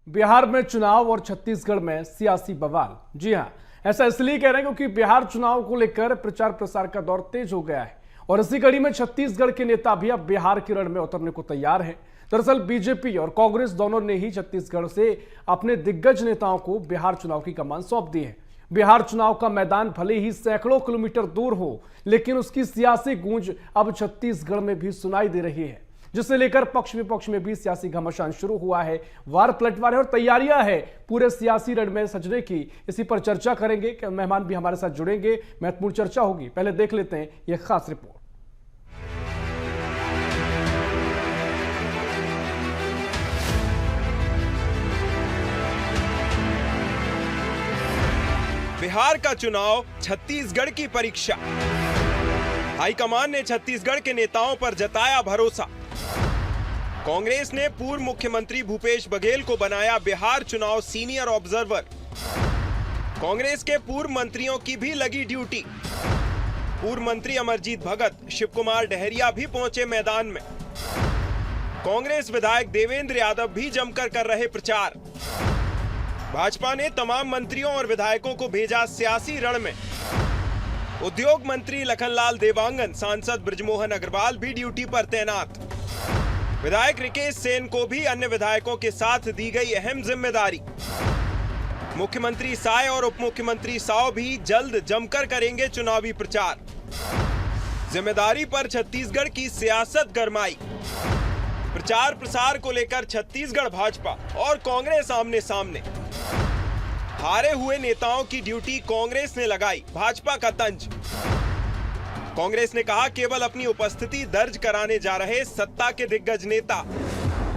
बिहार में चुनाव और छत्तीसगढ़ में सियासी बवाल। जी हां, ऐसा इसलिए कह रहे हैं क्योंकि बिहार चुनाव को लेकर प्रचार प्रसार का दौर तेज हो गया है और इसी कड़ी में छत्तीसगढ़ के नेता भी अब बिहार की रण में उतरने को तैयार हैं। दरअसल बीजेपी और कांग्रेस दोनों ने ही छत्तीसगढ़ से अपने दिग्गज नेताओं को बिहार चुनाव की कमान सौंप दी है। बिहार चुनाव का मैदान भले ही सैकड़ों किलोमीटर दूर हो, लेकिन उसकी सियासी गूंज अब छत्तीसगढ़ में भी सुनाई दे रही है, जिसे लेकर पक्ष विपक्ष में भी सियासी घमासान शुरू हुआ है। वार पलटवार है और तैयारियां है पूरे सियासी रण में सजने की। इसी पर चर्चा करेंगे कि मेहमान भी हमारे साथ जुड़ेंगे, महत्वपूर्ण चर्चा होगी। पहले देख लेते हैं यह खास रिपोर्ट। बिहार का चुनाव, छत्तीसगढ़ की परीक्षा। हाईकमान ने छत्तीसगढ़ के नेताओं पर जताया भरोसा। कांग्रेस ने पूर्व मुख्यमंत्री भूपेश बघेल को बनाया बिहार चुनाव सीनियर ऑब्जर्वर। कांग्रेस के पूर्व मंत्रियों की भी लगी ड्यूटी। पूर्व मंत्री अमरजीत भगत, शिव कुमार डहरिया भी पहुंचे मैदान में। कांग्रेस विधायक देवेंद्र यादव भी जमकर कर रहे प्रचार। भाजपा ने तमाम मंत्रियों और विधायकों को भेजा सियासी रण में। उद्योग मंत्री लखनलाल देवांगन, सांसद बृजमोहन अग्रवाल भी ड्यूटी पर तैनात। विधायक रिकेश सेन को भी अन्य विधायकों के साथ दी गई अहम जिम्मेदारी। मुख्यमंत्री साय और उप मुख्यमंत्री साव भी जल्द जमकर करेंगे चुनावी प्रचार। जिम्मेदारी पर छत्तीसगढ़ की सियासत गरमाई। प्रचार प्रसार को लेकर छत्तीसगढ़ भाजपा और कांग्रेस आमने सामने। हारे हुए नेताओं की ड्यूटी कांग्रेस ने लगाई, भाजपा का तंज। कांग्रेस ने कहा केवल अपनी उपस्थिति दर्ज कराने जा रहे सत्ता के दिग्गज नेता।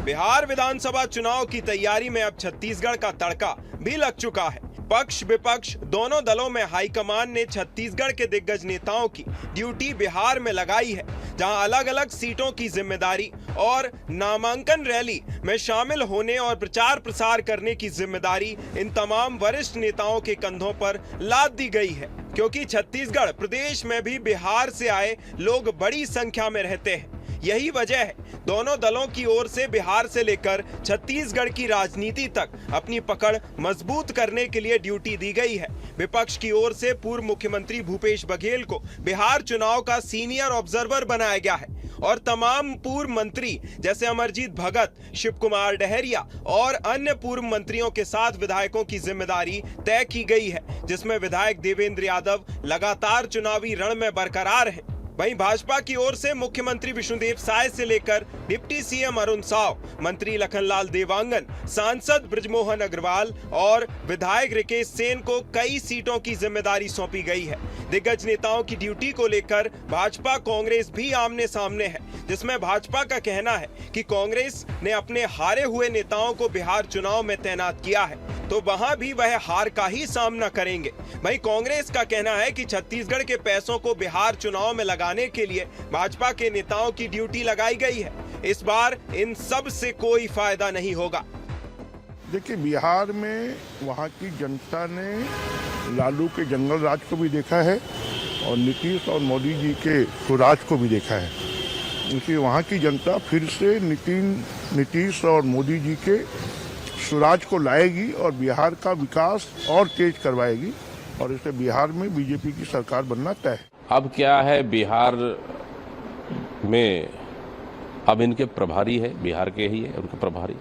बिहार विधानसभा चुनाव की तैयारी में अब छत्तीसगढ़ का तड़का भी लग चुका है। पक्ष विपक्ष दोनों दलों में हाईकमान ने छत्तीसगढ़ के दिग्गज नेताओं की ड्यूटी बिहार में लगाई है, जहां अलग अलग सीटों की जिम्मेदारी और नामांकन रैली में शामिल होने और प्रचार प्रसार करने की जिम्मेदारी इन तमाम वरिष्ठ नेताओं के कंधों पर लाद दी गई है, क्योंकि छत्तीसगढ़ प्रदेश में भी बिहार से आए लोग बड़ी संख्या में रहते हैं। यही वजह है दोनों दलों की ओर से बिहार से लेकर छत्तीसगढ़ की राजनीति तक अपनी पकड़ मजबूत करने के लिए ड्यूटी दी गई है। विपक्ष की ओर से पूर्व मुख्यमंत्री भूपेश बघेल को बिहार चुनाव का सीनियर ऑब्जर्वर बनाया गया है और तमाम पूर्व मंत्री जैसे अमरजीत भगत, शिव कुमार डहरिया और अन्य पूर्व मंत्रियों के साथ विधायकों की जिम्मेदारी तय की गई है, जिसमें विधायक देवेंद्र यादव लगातार चुनावी रण में बरकरार हैं। वहीं भाजपा की ओर से मुख्यमंत्री विष्णुदेव साय से लेकर डिप्टी सीएम अरुण साव, मंत्री लखनलाल देवांगन, सांसद बृजमोहन अग्रवाल और विधायक रिकेश सेन को कई सीटों की जिम्मेदारी सौंपी गई है। दिग्गज नेताओं की ड्यूटी को लेकर भाजपा कांग्रेस भी आमने सामने है, जिसमें भाजपा का कहना है कि कांग्रेस ने अपने हारे हुए नेताओं को बिहार चुनाव में तैनात किया है, तो वहां भी वह हार का ही सामना करेंगे। वहीं कांग्रेस का कहना है कि छत्तीसगढ़ के पैसों को बिहार चुनाव में लगाने के लिए भाजपा के नेताओं की ड्यूटी लगाई गई है। इस बार इन सब से कोई फायदा नहीं होगा। देखिए, बिहार में वहाँ की जनता ने लालू के जंगल राज को भी देखा है और नीतीश और मोदी जी के सुराज को भी देखा है। इसलिए वहाँ की जनता फिर से नीतीश और मोदी जी के सुराज को लाएगी और बिहार का विकास और तेज करवाएगी और इससे बिहार में बीजेपी की सरकार बनना तय है। अब क्या है, बिहार में अब इनके प्रभारी है, बिहार के ही है उनके प्रभारी,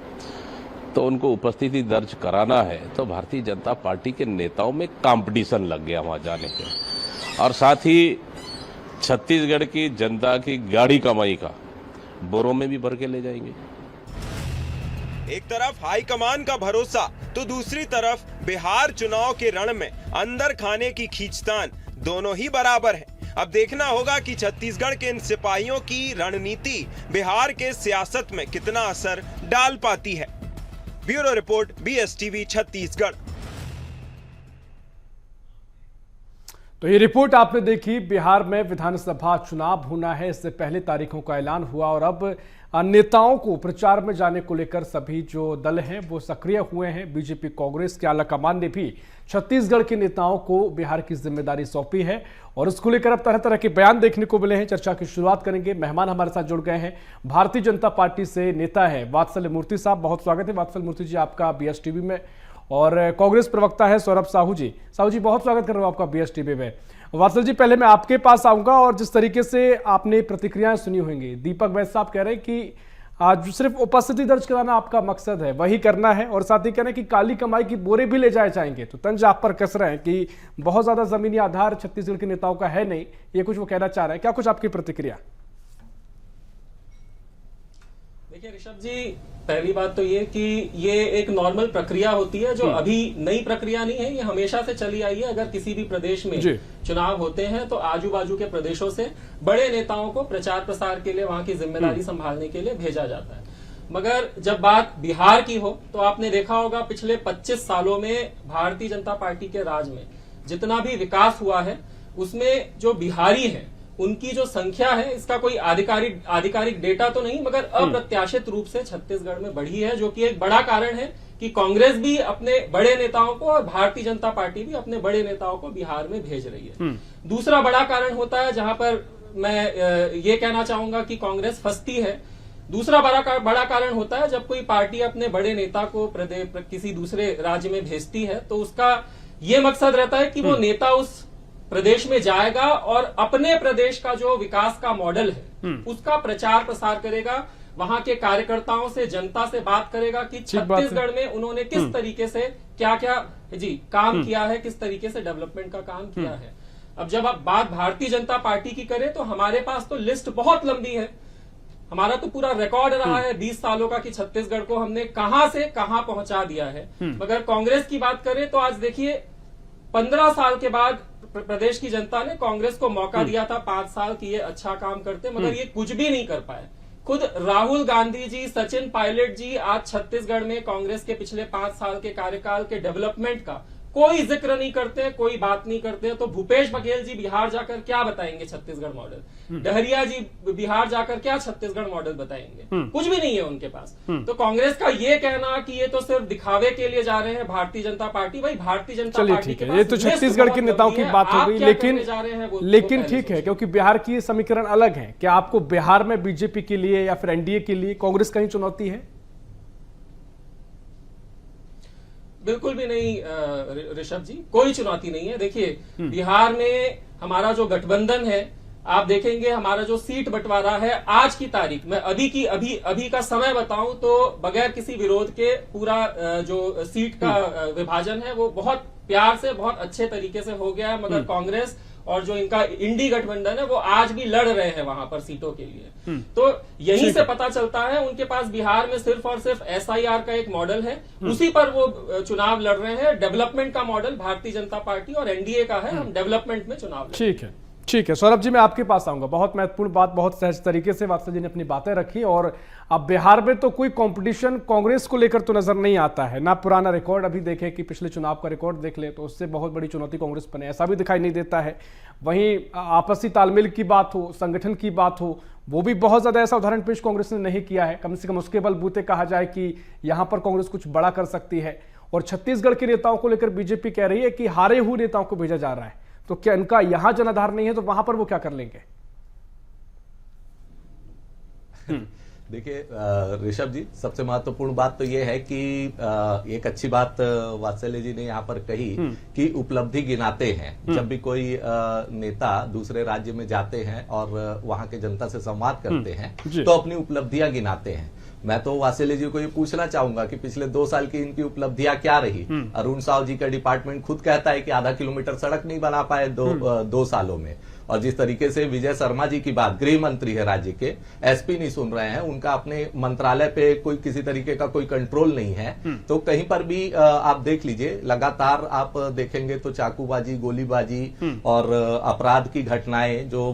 तो उनको उपस्थिति दर्ज कराना है। तो भारतीय जनता पार्टी के नेताओं में कंपटीशन लग गया वहां जाने के, और साथ ही छत्तीसगढ़ की जनता की गाड़ी कमाई का बोरों में भी भर के ले जाएंगे। एक तरफ हाईकमान का भरोसा तो दूसरी तरफ बिहार चुनाव के रण में अंदर खाने की खींचतान, दोनों ही बराबर है। अब देखना होगा कि छत्तीसगढ़ के इन सिपाहियों की रणनीति बिहार के सियासत में कितना असर डाल पाती है। Bureau report, BSTV Chhattisgarh. तो ये रिपोर्ट आपने देखी। बिहार में विधानसभा चुनाव होना है, इससे पहले तारीखों का ऐलान हुआ और अब नेताओं को प्रचार में जाने को लेकर सभी जो दल हैं वो सक्रिय हुए हैं। बीजेपी कांग्रेस के आलाकमान ने भी छत्तीसगढ़ के नेताओं को बिहार की जिम्मेदारी सौंपी है और इसको लेकर अब तरह तरह के बयान देखने को मिले हैं। चर्चा की शुरुआत करेंगे। मेहमान हमारे साथ जुड़ गए हैं, भारतीय जनता पार्टी से नेता है वात्सल मूर्ति साहब। बहुत स्वागत है वात्सल मूर्ति जी आपका BS टीवी में। और कांग्रेस प्रवक्ता है सौरभ साहू जी। साहू जी बहुत स्वागत कर रहा हूं आपका BS टीवी में। वात्सल जी पहले मैं आपके पास आऊंगा और जिस तरीके से आपने प्रतिक्रियाएं सुनी होंगी, दीपक वैद्य साहब कह रहे हैं कि आज सिर्फ उपस्थिति दर्ज कराना आपका मकसद है, वही करना है और साथ ही कह रहे हैं कि काली कमाई की बोरे भी ले जाए जाएंगे। तो तंज आप पर कस रहे हैं कि बहुत ज्यादा जमीनी आधार छत्तीसगढ़ के नेताओं का है नहीं, ये कुछ वो कहना चाह रहे हैं। क्या कुछ आपकी प्रतिक्रिया? देखिए ऋषभ जी, पहली बात तो ये कि ये एक नॉर्मल प्रक्रिया होती है जो अभी नई प्रक्रिया नहीं है, ये हमेशा से चली आई है। अगर किसी भी प्रदेश में चुनाव होते हैं तो आजू बाजू के प्रदेशों से बड़े नेताओं को प्रचार प्रसार के लिए वहां की जिम्मेदारी संभालने के लिए भेजा जाता है। मगर जब बात बिहार की हो तो आपने देखा होगा पिछले 25 सालों में भारतीय जनता पार्टी के राज में जितना भी विकास हुआ है उसमें जो बिहारी है उनकी जो संख्या है, इसका कोई आधिकारिक डेटा तो नहीं मगर अप्रत्याशित रूप से छत्तीसगढ़ में बढ़ी है, जो कि एक बड़ा कारण है कि कांग्रेस भी अपने बड़े नेताओं को और भारतीय जनता पार्टी भी अपने बड़े नेताओं को बिहार में भेज रही है। दूसरा बड़ा कारण होता है, जहां पर मैं ये कहना चाहूंगा कि कांग्रेस फंसती है, दूसरा बड़ा कारण होता है जब कोई पार्टी अपने बड़े नेता को किसी दूसरे राज्य में भेजती है तो उसका ये मकसद रहता है कि वो नेता उस प्रदेश में जाएगा और अपने प्रदेश का जो विकास का मॉडल है उसका प्रचार प्रसार करेगा, वहां के कार्यकर्ताओं से, जनता से बात करेगा कि छत्तीसगढ़ में उन्होंने किस तरीके से क्या क्या काम किया है, किस तरीके से डेवलपमेंट का काम किया है। अब जब आप बात भारतीय जनता पार्टी की करें तो हमारे पास तो लिस्ट बहुत लंबी है। हमारा तो पूरा रिकॉर्ड रहा है 20 सालों का कि छत्तीसगढ़ को हमने कहां से कहां पहुंचा दिया है। मगर कांग्रेस की बात करें तो आज देखिए 15 साल के बाद प्रदेश की जनता ने कांग्रेस को मौका दिया था 5 साल की ये अच्छा काम करते, मगर ये कुछ भी नहीं कर पाए। खुद राहुल गांधी जी, सचिन पायलट जी आज छत्तीसगढ़ में कांग्रेस के पिछले 5 साल के कार्यकाल के डेवलपमेंट का कोई जिक्र नहीं करते, कोई बात नहीं करते। तो भूपेश बघेल जी बिहार जाकर क्या बताएंगे छत्तीसगढ़ मॉडल, डहरिया जी बिहार जाकर क्या छत्तीसगढ़ मॉडल बताएंगे, कुछ भी नहीं है उनके पास। तो कांग्रेस का ये कहना कि ये तो सिर्फ दिखावे के लिए जा रहे हैं भारतीय जनता पार्टी, भाई भारतीय जनता पार्टी के पास ये तो छत्तीसगढ़ के नेताओं की बात हो गई, लेकिन ठीक है क्योंकि बिहार की समीकरण अलग है। क्या आपको बिहार में बीजेपी के लिए या फिर एनडीए के लिए कांग्रेस कहीं चुनौती है? बिल्कुल भी नहीं ऋषभ जी, कोई चुनौती नहीं है। देखिए बिहार में हमारा जो गठबंधन है, आप देखेंगे हमारा जो सीट बंटवारा है आज की तारीख में, अभी का समय बताऊं तो बगैर किसी विरोध के पूरा जो सीट का विभाजन है वो बहुत प्यार से, बहुत अच्छे तरीके से हो गया है। मगर कांग्रेस और जो इनका इंडी गठबंधन है वो आज भी लड़ रहे हैं वहां पर सीटों के लिए। तो यहीं से पता चलता है उनके पास बिहार में सिर्फ और सिर्फ SIR का एक मॉडल है, उसी पर वो चुनाव लड़ रहे हैं। डेवलपमेंट का मॉडल भारतीय जनता पार्टी और एनडीए का है, हम डेवलपमेंट में चुनाव लड़। ठीक है सौरभ जी, मैं आपके पास आऊंगा। बहुत महत्वपूर्ण बात, बहुत सहज तरीके से वात्सल जी ने अपनी बातें रखी। और अब बिहार में तो कोई कंपटीशन कांग्रेस को लेकर तो नजर नहीं आता है ना। पुराना रिकॉर्ड अभी देखें कि पिछले चुनाव का रिकॉर्ड देख ले तो उससे बहुत बड़ी चुनौती कांग्रेस बने, ऐसा भी दिखाई नहीं देता है। वहीं आपसी तालमेल की बात हो, संगठन की बात हो, वो भी बहुत ज्यादा ऐसा उदाहरण पेश कांग्रेस ने नहीं किया है। कम से कम उसके बलबूते कहा जाए कि यहां पर कांग्रेस कुछ बड़ा कर सकती है। और छत्तीसगढ़ के नेताओं को लेकर बीजेपी कह रही है कि हारे हुए नेताओं को भेजा जा रहा है, तो क्या इनका यहां जनाधार नहीं है तो वहां पर वो क्या कर लेंगे? देखिए ऋषभ जी, सबसे महत्वपूर्ण बात तो ये है कि एक अच्छी बात वात्सल्य जी ने यहाँ पर कही कि उपलब्धि गिनाते हैं। जब भी कोई नेता दूसरे राज्य में जाते हैं और वहां के जनता से संवाद करते हैं तो अपनी उपलब्धियां गिनाते हैं। मैं तो वात्सल्य जी को ये पूछना चाहूंगा कि पिछले 2 साल की इनकी उपलब्धियां क्या रही। अरुण साव जी का डिपार्टमेंट खुद कहता है कि आधा किलोमीटर सड़क नहीं बना पाए 2 सालों में। और जिस तरीके से विजय शर्मा जी की बात, गृह मंत्री है राज्य के, एसपी नहीं सुन रहे हैं, उनका अपने मंत्रालय पे कोई किसी तरीके का कोई कंट्रोल नहीं है। तो कहीं पर भी आप देख लीजिए, लगातार आप देखेंगे तो चाकूबाजी, गोलीबाजी और अपराध की घटनाएं, जो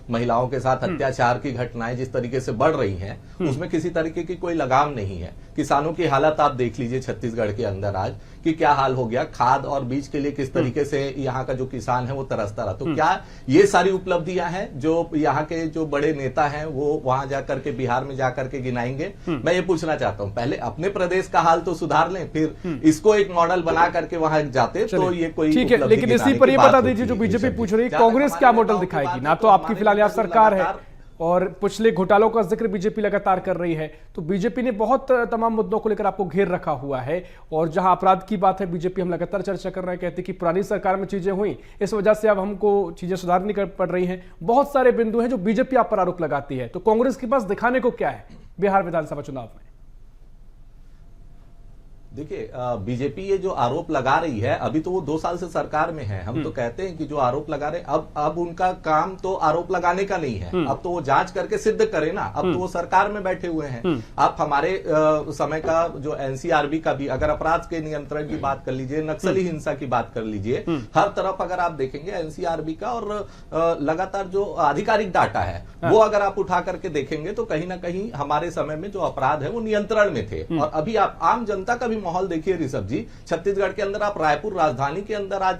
महिलाओं के साथ अत्याचार की घटनाएं जिस तरीके से बढ़ रही हैं, उसमें किसी तरीके की कोई लगाम नहीं है। किसानों की हालत आप देख लीजिए छत्तीसगढ़ के अंदर आज कि क्या हाल हो गया, खाद और बीज के लिए किस तरीके से यहाँ का जो किसान है वो तरसता रहा। तो क्या ये सारी उपलब्धियां हैं जो यहाँ के जो बड़े नेता हैं वो वहां जाकर के बिहार में जाकर के गिनाएंगे? मैं ये पूछना चाहता हूं, पहले अपने प्रदेश का हाल तो सुधार लें, फिर इसको एक मॉडल बना करके वहां जाते तो ये कोई ठीक है। लेकिन इसी पर ये बता दीजिए, जो बीजेपी पूछ रही है कांग्रेस क्या मॉडल दिखाएगी? ना तो आपकी फिलहाल यहाँ सरकार है और पिछले घोटालों का जिक्र बीजेपी लगातार कर रही है, तो बीजेपी ने बहुत तमाम मुद्दों को लेकर आपको घेर रखा हुआ है। और जहां अपराध की बात है, बीजेपी हम लगातार चर्चा कर रहे हैं, कहते कि पुरानी सरकार में चीजें हुई, इस वजह से अब हमको चीजें सुधारनी पड़ रही हैं। बहुत सारे बिंदु हैं जो बीजेपी आप पर आरोप लगाती है, तो कांग्रेस के पास दिखाने को क्या है बिहार विधानसभा चुनाव में? देखिए, बीजेपी ये जो आरोप लगा रही है, अभी तो वो 2 साल से सरकार में है। हम तो कहते हैं कि जो आरोप लगा रहे हैं, अब उनका काम तो आरोप लगाने का नहीं है, अब तो वो जांच करके सिद्ध करे ना। अब तो वो सरकार में बैठे हुए हैं। आप हमारे समय का जो एनसीआरबी का भी, अगर अपराध के नियंत्रण की बात कर लीजिए, नक्सली हिंसा की बात कर लीजिए, हर तरफ अगर आप देखेंगे एनसीआरबी का और लगातार जो आधिकारिक डाटा है वो अगर आप उठा करके देखेंगे तो कहीं ना कहीं हमारे समय में जो अपराध है वो नियंत्रण में थे। और अभी आप आम जनता का भी माहौल देखिए ऋषभ जी, छत्तीसगढ़ के अंदर, आप रायपुर राजधानी के अंदर आज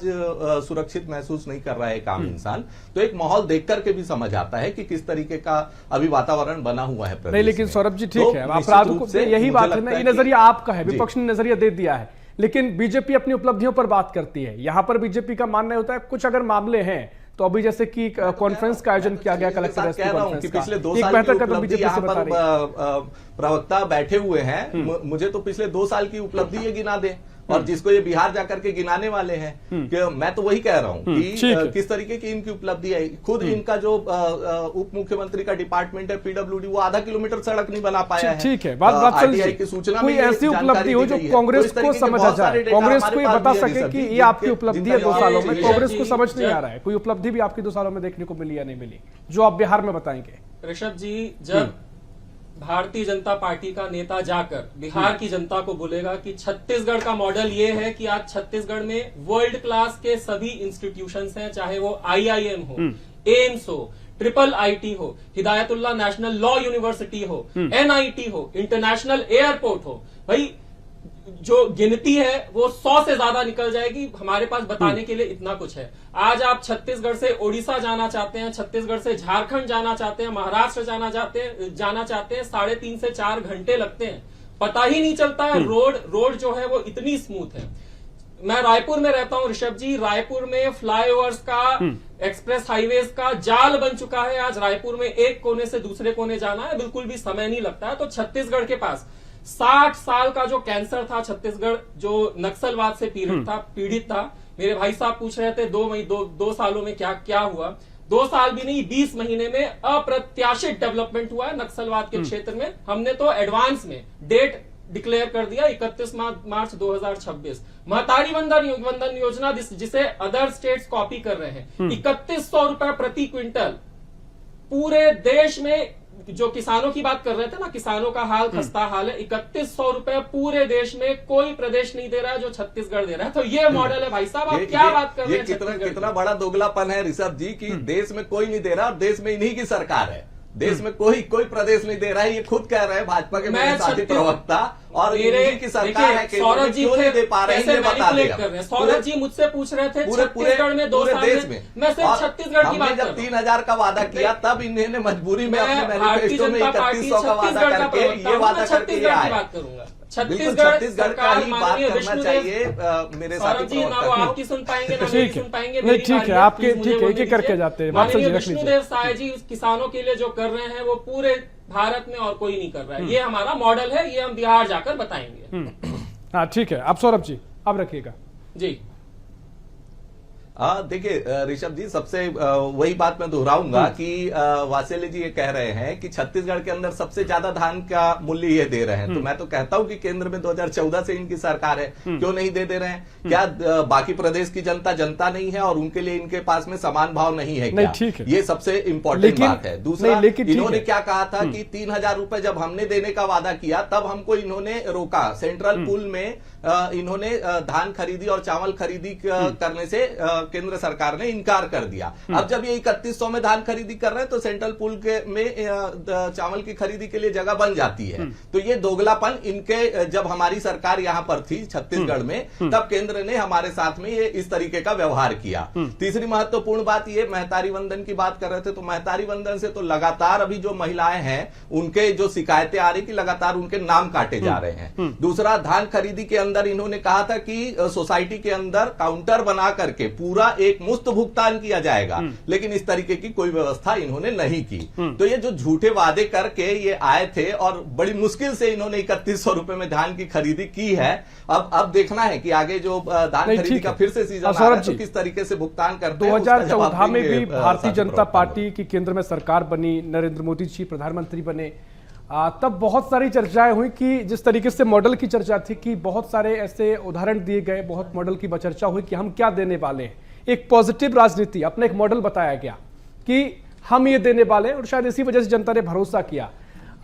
सुरक्षित महसूस नहीं कर रहा है एक आम इंसान। तो एक माहौल देख करके भी समझ आता है कि किस तरीके का अभी वातावरण बना हुआ है प्रदेश में। लेकिन सौरभ जी ठीक है, अपराध को यही बात है ना, ये नजरिया आपका है, विपक्ष ने नजरिया दे दिया है, लेकिन बीजेपी अपनी उपलब्धियों पर बात करती है। यहां पर बीजेपी का मानना होता है कुछ अगर मामले हैं तो अभी जैसे कि कॉन्फ्रेंस का आयोजन किया गया कलेक्टर एसपी कॉन्फ्रेंस का, पिछले 2 साल की उपलब्धि यहाँ पर प्रवक्ता बैठे हुए हैं, मुझे तो पिछले 2 साल की उपलब्धि ये गिना दे, और जिसको ये बिहार जाकर के गिनाने वाले हैं कि मैं तो वही कह रहा हूं कि किस तरीके की इनकी उपलब्धि है। खुद इनका जो उप मुख्यमंत्री का डिपार्टमेंट है पीडब्ल्यूडी, वो आधा किलोमीटर सड़क नहीं बना पाया है। ठीक है, बात आरटीआई की सूचना कोई ऐसी उपलब्धि हो जो कांग्रेस को समझ आ जाए, कांग्रेस को ये बता सके कि ये आपकी उपलब्धि है 2 सालों में, कांग्रेस को समझ नहीं आ रहा है, कोई उपलब्धि भी आपकी 2 सालों में देखने को मिली या नहीं मिली जो आप बिहार में बताएंगे? ऋषभ जी, जब भारतीय जनता पार्टी का नेता जाकर बिहार की जनता को बोलेगा कि छत्तीसगढ़ का मॉडल ये है कि आज छत्तीसगढ़ में वर्ल्ड क्लास के सभी इंस्टीट्यूशंस हैं, चाहे वो आईआईएम हो, एम्स हो, ट्रिपल आईटी हो, हिदायतुल्लाह नेशनल लॉ यूनिवर्सिटी हो, एनआईटी हो, इंटरनेशनल एयरपोर्ट हो, भाई जो गिनती है वो 100 से ज्यादा निकल जाएगी। हमारे पास बताने के लिए इतना कुछ है। आज आप छत्तीसगढ़ से ओडिशा जाना चाहते हैं, छत्तीसगढ़ से झारखंड जाना चाहते हैं, महाराष्ट्र जाना चाहते हैं, 3.5 से 4 घंटे लगते हैं, पता ही नहीं चलता है। रोड जो है वो इतनी स्मूथ है। मैं रायपुर में रहता हूं ऋषभ जी, रायपुर में फ्लाईओवर्स का, एक्सप्रेस हाईवेज का जाल बन चुका है। आज रायपुर में एक कोने से दूसरे कोने जाना है, बिल्कुल भी समय नहीं लगता है। तो छत्तीसगढ़ के पास 60 साल का जो कैंसर था, छत्तीसगढ़ जो नक्सलवाद से पीड़ित था, मेरे भाई साहब पूछ रहे थे 2 सालों में क्या हुआ। 2 साल भी नहीं, 20 महीने में अप्रत्याशित डेवलपमेंट हुआ है नक्सलवाद के क्षेत्र में। हमने तो एडवांस में डेट डिक्लेयर कर दिया 31 मार्च 2026। महतारी वंदन योजना जिसे अदर स्टेट्स कॉपी कर रहे हैं, 3100 रुपए प्रति क्विंटल पूरे देश में। जो किसानों की बात कर रहे थे ना, किसानों का हाल खस्ता हाल है, 3100 रुपए पूरे देश में कोई प्रदेश नहीं दे रहा है जो छत्तीसगढ़ दे रहा है। तो ये मॉडल है भाई साहब, आप क्या बात कर रहे हैं? कितना बड़ा दोगलापन है ऋषभ जी की देश में कोई नहीं दे रहा और देश में इन्हीं की सरकार है। देश में कोई प्रदेश नहीं दे रहा है, ये खुद कह रहे हैं भाजपा के मेरे साथी प्रवक्ता, और इन्हीं की सरकार है, सौरभ जी क्यों नहीं दे पा रहे हैं, बता दिया। सौरभ जी मुझसे पूछ रहे थे छत्तीसगढ़ में 2 साल देश में, मैं सिर्फ छत्तीसगढ़ की बात जब 3000 का वादा किया तब इन्होंने मजबूरी में अपने मैनिफेस्टो में 3100 का वादा करके ये वादा करके बात करूंगा। छत्तीसगढ़ का ही बात करना चाहिए मेरे साथी। ना वो आपकी सुन पाएंगे ना मेरी सुन पाएंगे। ठीक है, आपके ठीक है, एक एक करके जाते हैं। विष्णुदेव साय जी किसानों के लिए जो कर रहे हैं वो पूरे भारत में और कोई नहीं कर रहा है। ये हमारा मॉडल है, ये हम बिहार जाकर बताएंगे। हाँ ठीक है, आप सौरभ जी आप रखिएगा जी। देखिए ऋषभ जी, सबसे वही बात मैं दोहराऊंगा कि वासेली जी ये कह रहे हैं कि छत्तीसगढ़ के अंदर सबसे ज्यादा धान का मूल्य ये दे रहे हैं। तो मैं तो कहता हूं कि केंद्र में 2014 से इनकी सरकार है, क्यों नहीं दे रहे हैं? क्या बाकी प्रदेश की जनता नहीं है और उनके लिए इनके पास में समान भाव नहीं है क्या? ये सबसे इंपॉर्टेंट बात है। दूसरा, इन्होंने क्या कहा था कि 3000 रुपए जब हमने देने का वादा किया तब हमको इन्होंने रोका। सेंट्रल पूल में इन्होंने धान खरीदी और चावल खरीदी करने से केंद्र सरकार ने इनकार कर दिया। अब जब ये 3100 में धान खरीदी कर रहे हैं तो सेंट्रल पूल में चावल की खरीदी के लिए जगह बन जाती है। तो ये दोगलापन इनके, जब हमारी सरकार यहां पर थी छत्तीसगढ़ में, तब केंद्र ने हमारे साथ में ये इस तरीके का व्यवहार किया। तीसरी महत्वपूर्ण बात ये, महतारी वंदन की बात कर रहे थे, तो महतारी वंदन से तो लगातार अभी जो महिलाएं हैं उनके जो शिकायतें आ रही कि लगातार उनके नाम काटे जा रहे हैं। दूसरा, धान खरीदी के अंदर इन्होंने कहा था कि सोसाइटी के अंदर काउंटर बना करके पूरा एक मुफ्त भुगतान किया जाएगा, लेकिन इस तरीके की कोई व्यवस्था इन्होंने नहीं की। तो ये जो झूठे वादे करके ये आए थे और बड़ी मुश्किल से इन्होंने 3100 रुपए में धान की खरीदी की है। अब देखना है कि आगे जो धान खरीदी का फिर से सीजन आ रहा है तो किस तरीके से भुगतान करते हैं। 2014 में भी भारतीय जनता पार्टी की केंद्र में सरकार बनी, नरेंद्र मोदी जी प्रधानमंत्री बने, तब बहुत सारी चर्चाएं हुई कि जिस तरीके से मॉडल की चर्चा थी कि बहुत सारे ऐसे उदाहरण दिए गए, बहुत मॉडल की चर्चा हुई कि हम क्या देने वाले हैं। एक पॉजिटिव राजनीति, अपना एक मॉडल बताया गया कि हम ये देने वाले हैं और शायद इसी वजह से जनता ने भरोसा किया।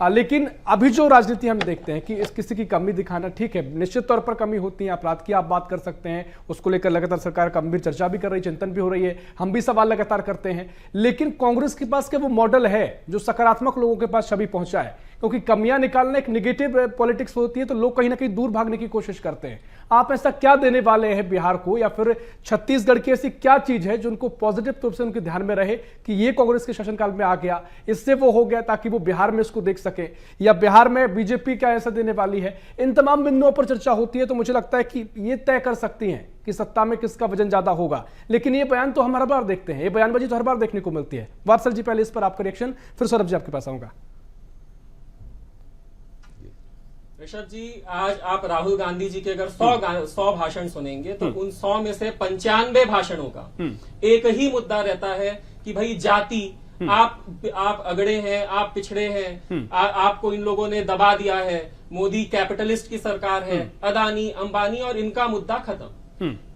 लेकिन अभी जो राजनीति हम देखते हैं कि इस किसी की कमी दिखाना, ठीक है, निश्चित तौर पर कमी होती है, अपराध की आप बात कर सकते हैं, उसको लेकर लगातार सरकार गंभीर चर्चा भी कर रही है, चिंतन भी हो रही है, हम भी सवाल लगातार करते हैं। लेकिन कांग्रेस के पास क्या वो मॉडल है जो सकारात्मक लोगों के पास छवि पहुंचा है? क्योंकि कमियां निकालना एक निगेटिव पॉलिटिक्स होती है तो लोग कहीं ना कहीं दूर भागने की कोशिश करते हैं। आप ऐसा क्या देने वाले हैं बिहार को, या फिर छत्तीसगढ़ की ऐसी क्या चीज है जो उनको पॉजिटिव रूप से उनके ध्यान में रहे कि ये कांग्रेस के शासनकाल में आ गया, इससे वो हो गया, ताकि वो बिहार में इसको देख सके, या बिहार में बीजेपी क्या ऐसा देने वाली है? इन तमाम बिंदुओं पर चर्चा होती है तो मुझे लगता है कि ये तय कर सकती हैं कि सत्ता में किसका वजन ज्यादा होगा। लेकिन ये बयान तो हम हर बार देखते हैं, ये बयानबाजी तो हर बार देखने को मिलती है। वात्सल जी, पहले इस पर आपका रिएक्शन, फिर सौरभ जी आपके पास आऊंगा। ऋषभ जी, आज आप राहुल गांधी जी के अगर 100 भाषण सुनेंगे तो उन 100 में से 95 भाषणों का एक ही मुद्दा रहता है कि भाई जाति, आप अगड़े हैं, आप पिछड़े हैं, आपको इन लोगों ने दबा दिया है, मोदी कैपिटलिस्ट की सरकार है, अदानी अंबानी, और इनका मुद्दा खत्म।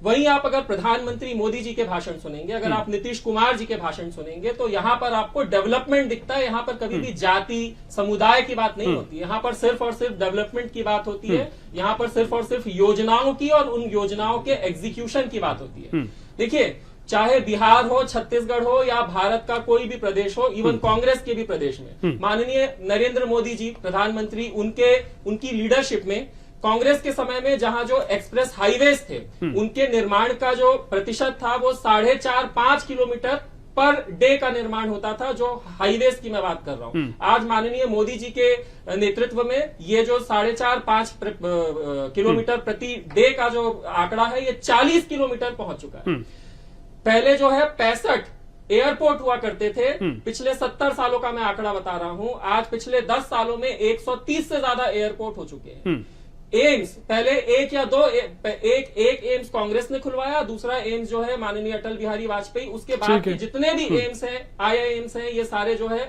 वहीं आप अगर प्रधानमंत्री मोदी जी के भाषण सुनेंगे, अगर आप नीतीश कुमार जी के भाषण सुनेंगे, तो यहाँ पर आपको डेवलपमेंट दिखता है। यहाँ पर कभी भी जाति समुदाय की बात नहीं होती है, यहाँ पर सिर्फ और सिर्फ डेवलपमेंट की बात होती है। यहाँ पर सिर्फ और सिर्फ योजनाओं की और उन योजनाओं के एग्जीक्यूशन की बात होती है। देखिए, चाहे बिहार हो, छत्तीसगढ़ हो, या भारत का कोई भी प्रदेश हो, इवन कांग्रेस के भी प्रदेश में माननीय नरेंद्र मोदी जी प्रधानमंत्री, उनकी लीडरशिप में कांग्रेस के समय में जहां जो एक्सप्रेस हाईवेज थे उनके निर्माण का जो प्रतिशत था वो 4.5-5 किलोमीटर पर डे का निर्माण होता था, जो हाईवेज की मैं बात कर रहा हूं। आज माननीय मोदी जी के नेतृत्व में ये जो 4.5-5 किलोमीटर प्रति डे का जो आंकड़ा है, ये 40 किलोमीटर पहुंच चुका है। पहले जो है 65 एयरपोर्ट हुआ करते थे। पिछले 70 सालों का मैं आंकड़ा बता रहा हूं, आज पिछले 10 सालों में 130 से ज्यादा एयरपोर्ट हो चुके हैं। एम्स, पहले एक या दो, एक एम्स कांग्रेस ने खुलवाया, दूसरा एम्स जो है माननीय अटल बिहारी वाजपेयी, उसके बाद के जितने भी एम्स हैं, IIMs हैं, ये सारे जो है,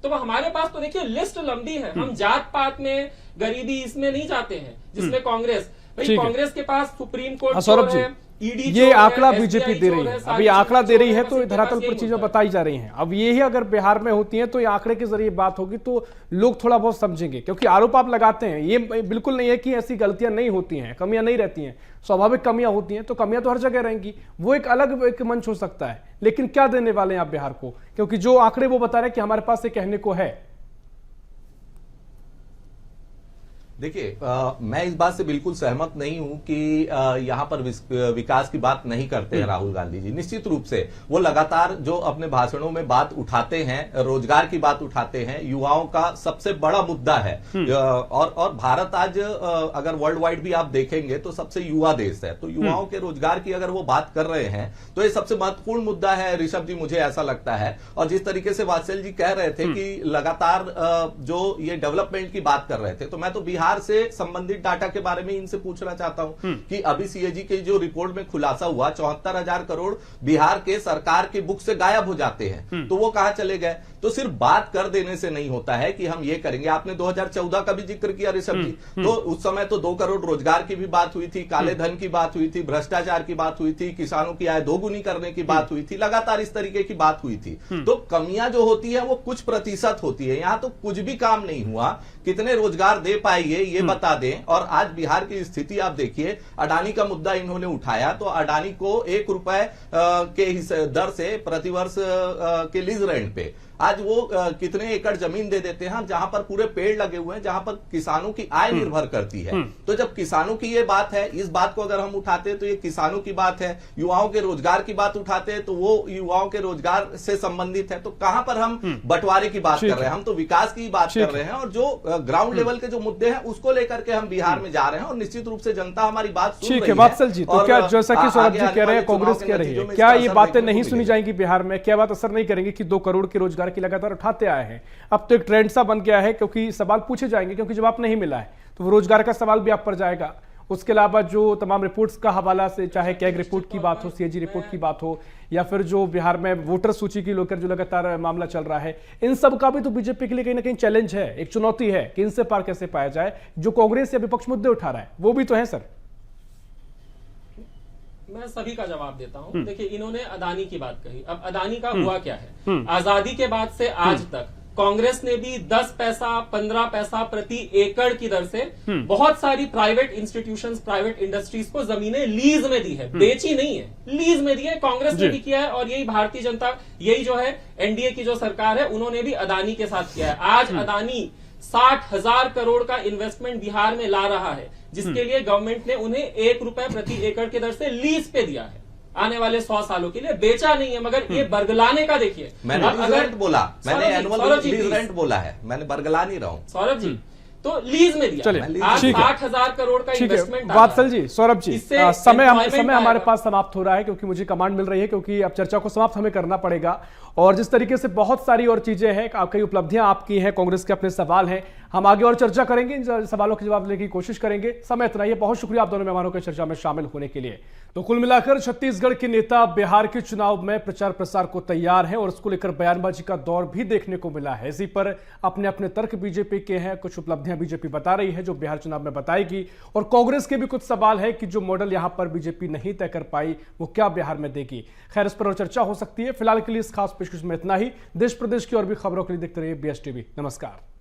तो हमारे पास तो देखिए लिस्ट लंबी है। हम जात पात में, गरीबी, इसमें नहीं जाते हैं जिसमें कांग्रेस के पास सुप्रीम कोर्ट सौरभ जी, ये आंकड़ा बीजेपी दे रही है, अभी आंकड़ा दे रही है तो धरातल पर चीजें बताई जा रही हैं। अब ये ही अगर बिहार में होती हैं तो ये आंकड़े के जरिए बात होगी तो लोग थोड़ा बहुत समझेंगे, क्योंकि आरोप आप लगाते हैं, ये बिल्कुल नहीं है कि ऐसी गलतियां नहीं होती हैं, कमियां नहीं रहती हैं, स्वाभाविक कमियां होती हैं, तो कमियां तो हर जगह रहेंगी, वो एक अलग एक मंच हो सकता है। लेकिन क्या देने वाले हैं आप बिहार को, क्योंकि जो आंकड़े वो बता रहे हैं कि हमारे पास ये कहने को है। देखिए, मैं इस बात से बिल्कुल सहमत नहीं हूं कि यहां पर विकास की बात नहीं करते हैं राहुल गांधी जी। निश्चित रूप से वो लगातार जो अपने भाषणों में बात उठाते हैं, रोजगार की बात उठाते हैं, युवाओं का सबसे बड़ा मुद्दा है। और भारत आज अगर वर्ल्ड वाइड भी आप देखेंगे तो सबसे युवा देश है, तो युवाओं के रोजगार की अगर वो बात कर रहे हैं तो ये सबसे महत्वपूर्ण मुद्दा है ऋषभ जी, मुझे ऐसा लगता है। और जिस तरीके से वात्सल जी कह रहे थे कि लगातार जो ये डेवलपमेंट की बात कर रहे थे, तो मैं तो बिहार से संबंधित डाटा के बारे में इनसे पूछना चाहता हूं कि अभी सीएजी की जो रिपोर्ट में खुलासा हुआ 74,000 करोड़ बिहार के सरकार की बुक से गायब हो जाते हैं, तो वो कहां चले गए? तो सिर्फ बात कर देने से नहीं होता है कि हम ये करेंगे। आपने 2014 का भी जिक्र किया ऋषभ जी, तो उस समय तो 2 करोड़ रोजगार की भी बात हुई थी, काले धन की बात हुई थी, भ्रष्टाचार की बात हुई थी, किसानों की आय दोगुनी करने की बात हुई थी, लगातार इस तरीके की बात हुई थी। तो कमियां जो होती है वो कुछ प्रतिशत होती है, यहां तो कुछ भी काम नहीं हुआ। कितने रोजगार दे पाएंगे चाहिए ये बता दें। और आज बिहार की स्थिति आप देखिए, अडानी का मुद्दा इन्होंने उठाया तो अडानी को 1 रुपए के दर से प्रतिवर्ष के लीज रेंट पे आज वो कितने एकड़ जमीन दे देते हैं जहां पर पूरे पेड़ लगे हुए हैं, जहां पर किसानों की आय निर्भर करती है। तो जब किसानों की ये बात है, इस बात को अगर हम उठाते हैं तो ये किसानों की बात है। युवाओं के रोजगार की बात उठाते हैं तो वो युवाओं के रोजगार से संबंधित है। तो कहां पर हम बंटवारे की बात कर रहे हैं? हम तो विकास की बात कर रहे हैं और जो ग्राउंड लेवल के जो मुद्दे हैं उसको लेकर के हम बिहार में जा रहे हैं और निश्चित रूप से जनता हमारी बात सुन रही है। वात्सल जी, तो क्या जैसा कि सौरभ जी कह रहे हैं, कांग्रेस कह रही है, क्या ये बातें नहीं सुनी जाएंगी बिहार में? क्या बात असर नहीं करेंगी कि 2 करोड़ के रोजगार की लगातार उठाते आए हैं? अब तो एक ट्रेंड सा बन गया है क्योंकि सवाल पूछे जाएंगे, क्योंकि जवाब नहीं मिला है तो वो रोजगार का सवाल भी आप पर जाएगा। उसके अलावा जो तमाम रिपोर्ट्स का हवाला से, चाहे कैग रिपोर्ट की बात हो, सीएजी रिपोर्ट की बात हो, या फिर जो बिहार में वोटर सूची की लेकर जो लगातार मामला चल रहा है, इन सब का भी तो बीजेपी के लिए कहीं ना कहीं चैलेंज है, एक चुनौती है कि इनसे पार कैसे पाया जाए। जो कांग्रेस या विपक्ष मुद्दे उठा रहा है वो भी तो है सर। मैं सभी का जवाब देता हूं। देखिए, इन्होंने अदानी की बात कही। अब अदानी का हुआ क्या है? आजादी के बाद से आज तक कांग्रेस ने भी 10 पैसा 15 पैसा प्रति एकड़ की दर से बहुत सारी प्राइवेट इंस्टीट्यूशंस, प्राइवेट इंडस्ट्रीज को जमीनें लीज में दी है, बेची नहीं है, लीज में दी है। कांग्रेस ने भी किया है और यही भारतीय जनता, यही जो है एनडीए की जो सरकार है, उन्होंने भी अदानी के साथ किया है। आज अदानी 60,000 करोड़ का इन्वेस्टमेंट बिहार में ला रहा है, जिसके लिए गवर्नमेंट ने उन्हें 1 रुपए प्रति एकड़ की दर से लीज पे दिया है आने वाले 100 सालों के लिए। बेचा नहीं है, मगर ये बरगलाने का देखिए। मैंने लीज रेंट बोला, मैंने एनुअल लीज रेंट बोला है, मैंने बरगला नहीं रहा हूं। सौरभ जी, तो लीज में दिया। चलिए, आज 60,000 करोड़ का इन्वेस्टमेंट। वात्सल जी, सौरभ जी, समय हमारे पास समाप्त हो रहा है क्योंकि मुझे कमांड मिल रही है, क्योंकि अब चर्चा को समाप्त हमें करना पड़ेगा। और जिस तरीके से बहुत सारी और चीजें हैं, कई उपलब्धियां आपकी हैं, कांग्रेस के अपने सवाल हैं, हम आगे और चर्चा करेंगे, इन सवालों के जवाब देने की कोशिश करेंगे। समय इतना ही है। बहुत शुक्रिया आप दोनों मेहमानों के चर्चा में शामिल होने के लिए। तो कुल मिलाकर छत्तीसगढ़ के नेता बिहार के चुनाव में प्रचार प्रसार को तैयार हैं और उसको लेकर बयानबाजी का दौर भी देखने को मिला है। इसी पर अपने अपने तर्क बीजेपी के हैं, कुछ उपलब्धियां बीजेपी बता रही है जो बिहार चुनाव में बताएगी, और कांग्रेस के भी कुछ सवाल है कि जो मॉडल यहां पर बीजेपी नहीं तय कर पाई वो क्या बिहार में देगी। खैर, इस पर और चर्चा हो सकती है। फिलहाल के लिए इस खास पेशकश में इतना ही। देश प्रदेश की और भी खबरों के लिए देखते रहिए BSTV। नमस्कार।